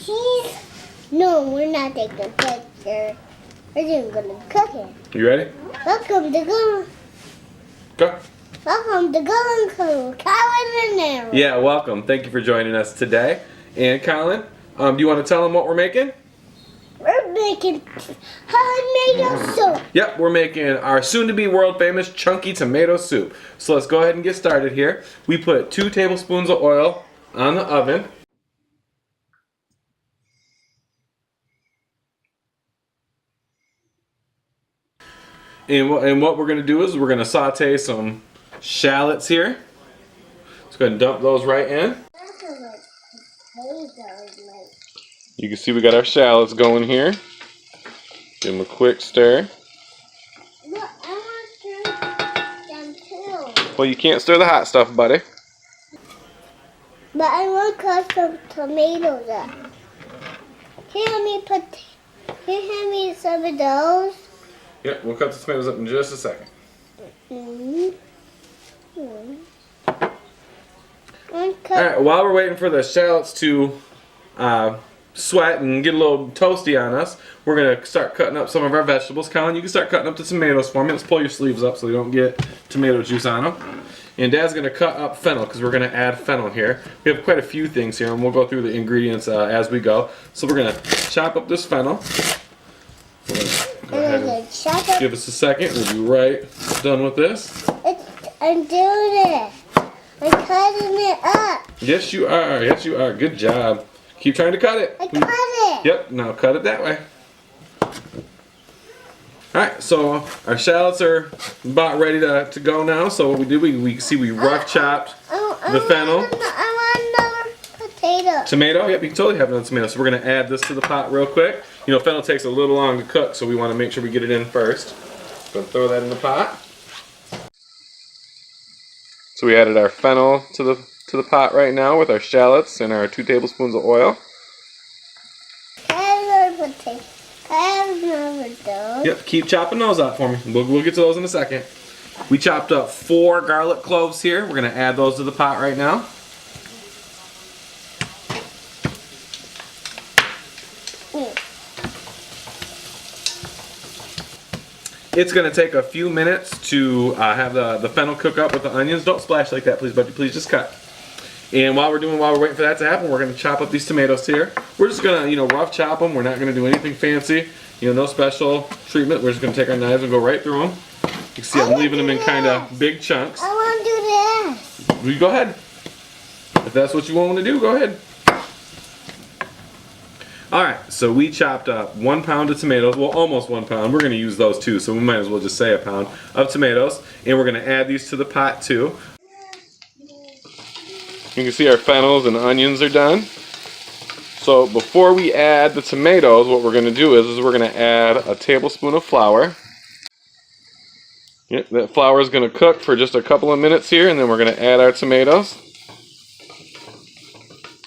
cheese? No, we're not taking a picture. We're just gonna cook it. You ready? Welcome to Go. Go. Welcome to Go Collin and I. Yeah, welcome. Thank you for joining us today. And Collin, do you want to tell them what we're making? We're making tomato soup. Yep, we're making our soon-to-be world-famous chunky tomato soup. So let's go ahead and get started here. We put 2 tablespoons of oil on the oven. And what we're going to do is we're going to saute some shallots here. Let's go ahead and dump those right in. You can see we got our shallots going here. Give them a quick stir. Look, I want to stir them too. Well, you can't stir the hot stuff, buddy. But I want to cut some tomatoes up. Can you hand me some of those? Yep, we'll cut the tomatoes up in just a second. Alright, while we're waiting for the shallots to sweat and get a little toasty on us, we're going to start cutting up some of our vegetables. Collin, you can start cutting up the tomatoes for me. Let's pull your sleeves up so they don't get tomato juice on them. And Dad's going to cut up fennel because we're going to add fennel here. We have quite a few things here, and we'll go through the ingredients as we go. So we're going to chop up this fennel. Go ahead and give us a second. We'll be right done with this. I'm doing it. I'm cutting it up. Yes, you are. Yes, you are. Good job. Keep trying to cut it. I cut it. Yep, now cut it that way. Alright, so our shallots are about ready to go now. So what we did, we rough chopped the fennel. I want another potato. Tomato? Yep, you can totally have another tomato. So we're going to add this to the pot real quick. You know, fennel takes a little long to cook, so we want to make sure we get it in first. Going to throw that in the pot. So we added our fennel to the pot right now with our shallots and our 2 tablespoons of oil. Yep, keep chopping those up for me. We'll get to those in a second. We chopped up 4 garlic cloves here. We're going to add those to the pot right now. It's going to take a few minutes to have the fennel cook up with the onions. Don't splash like that, please, buddy. Please just cut. And while we're waiting for that to happen, we're going to chop up these tomatoes here. We're just going to, rough chop them. We're not going to do anything fancy. No special treatment. We're just going to take our knives and go right through them. You can see I'm leaving them in kind of big chunks. I want to do this. You go ahead. If that's what you want to do, go ahead. Alright, so we chopped up 1 pound of tomatoes, well almost 1 pound. We're going to use those too, so we might as well just say a pound of tomatoes. And we're going to add these to the pot too. You can see our fennels and onions are done. So before we add the tomatoes, what we're going to do is we're going to add a tablespoon of flour. Yep, that flour is going to cook for just a couple of minutes here, and then we're going to add our tomatoes.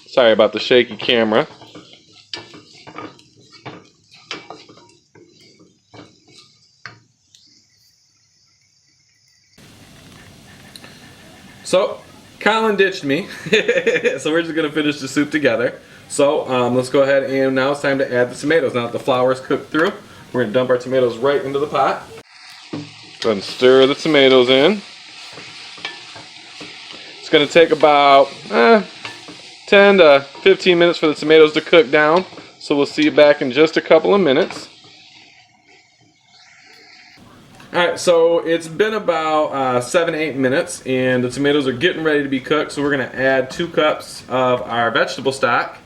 Sorry about the shaky camera. So, Collin ditched me, so we're just going to finish the soup together. So, let's go ahead and now it's time to add the tomatoes. Now that the flour is cooked through, we're going to dump our tomatoes right into the pot. Go ahead and stir the tomatoes in. It's going to take about 10 to 15 minutes for the tomatoes to cook down. So we'll see you back in just a couple of minutes. Alright, so it's been about 7-8 minutes and the tomatoes are getting ready to be cooked, so we're going to add 2 cups of our vegetable stock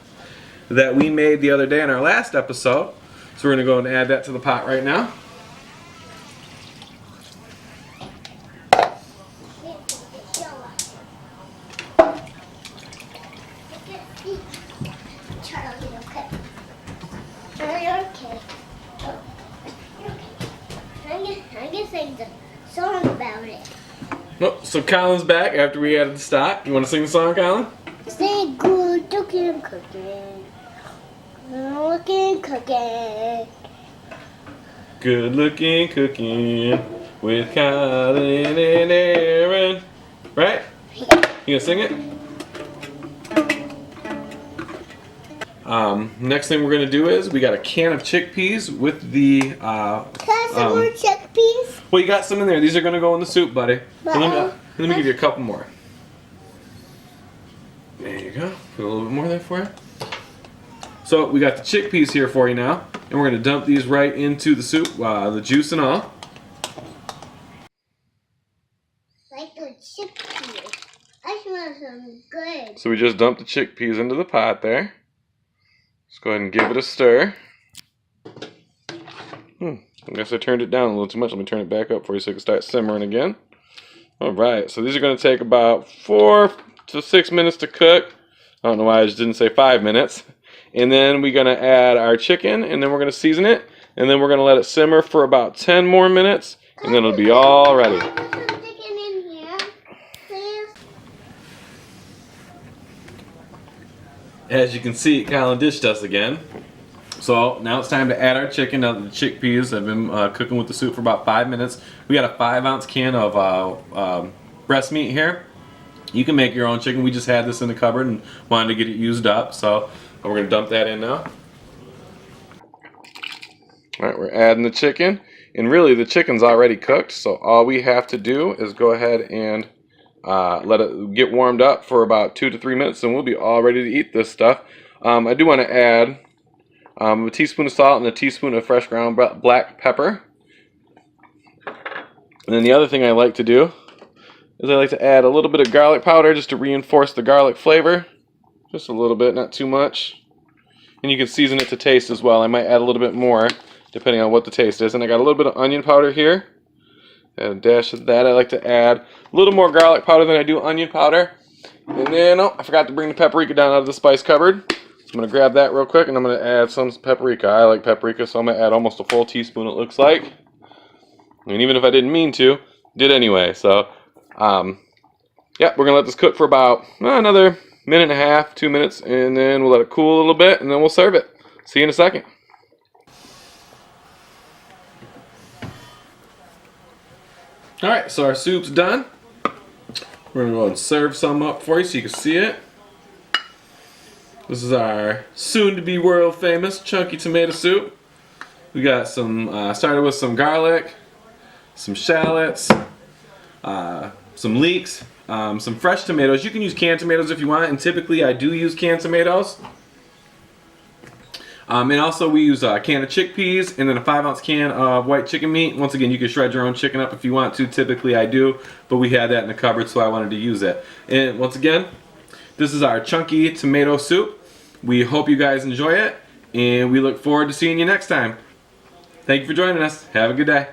that we made the other day in our last episode. So we're going to go and add that to the pot right now. Song about it. Oh, so Collin's back after we added the stock. You want to sing the song, Collin? Say good looking cooking. Looking cooking. Good looking cooking with Collin and Aaron. Right? You gonna sing it? Next thing we're going to do is we got a can of chickpeas with the. Can I have some more chickpeas? Well, you got some in there. These are going to go in the soup, buddy. But, Let me give you a couple more. There you go. Put a little bit more there for you. So we got the chickpeas here for you now, and we're going to dump these right into the soup, the juice and all. Like the chickpeas. I smell some good. So we just dumped the chickpeas into the pot there. Let's go ahead and give it a stir. I guess I turned it down a little too much. Let me turn it back up for you so it can start simmering again. Alright, so these are going to take about 4 to 6 minutes to cook. I don't know why I just didn't say 5 minutes. And then we're going to add our chicken, and then we're going to season it. And then we're going to let it simmer for about 10 more minutes, and then it'll be all ready. Can I put some chicken in here, please? As you can see, Collin dished us again. So now it's time to add our chicken. Now that the chickpeas have been cooking with the soup for about 5 minutes. We got a 5-ounce can of breast meat here. You can make your own chicken. We just had this in the cupboard and wanted to get it used up. So we're going to dump that in now. Alright, we're adding the chicken. And really the chicken's already cooked. So all we have to do is go ahead and let it get warmed up for about 2 to 3 minutes. And we'll be all ready to eat this stuff. I do want to add a teaspoon of salt and a teaspoon of fresh ground black pepper. And then the other thing I like to do is I like to add a little bit of garlic powder just to reinforce the garlic flavor. Just a little bit, not too much. And you can season it to taste as well. I might add a little bit more depending on what the taste is. And I got a little bit of onion powder here. And a dash of that. I like to add a little more garlic powder than I do onion powder. And then, oh, I forgot to bring the paprika down out of the spice cupboard. I'm going to grab that real quick and I'm going to add some paprika. I like paprika, so I'm going to add almost a full teaspoon, it looks like. And even if I didn't mean to, did anyway. So, yeah, we're going to let this cook for about another minute and a half, 2 minutes, and then we'll let it cool a little bit, and then we'll serve it. See you in a second. Alright, so our soup's done. We're going to go ahead and serve some up for you so you can see it. This is our soon-to-be world-famous chunky tomato soup. We got some, started with some garlic, some shallots, some leeks, some fresh tomatoes. You can use canned tomatoes if you want, and typically I do use canned tomatoes. And also we use a can of chickpeas and then a 5-ounce can of white chicken meat. Once again, you can shred your own chicken up if you want to. Typically I do, but we had that in the cupboard, so I wanted to use it. And once again, this is our chunky tomato soup. We hope you guys enjoy it, and we look forward to seeing you next time. Thank you for joining us. Have a good day.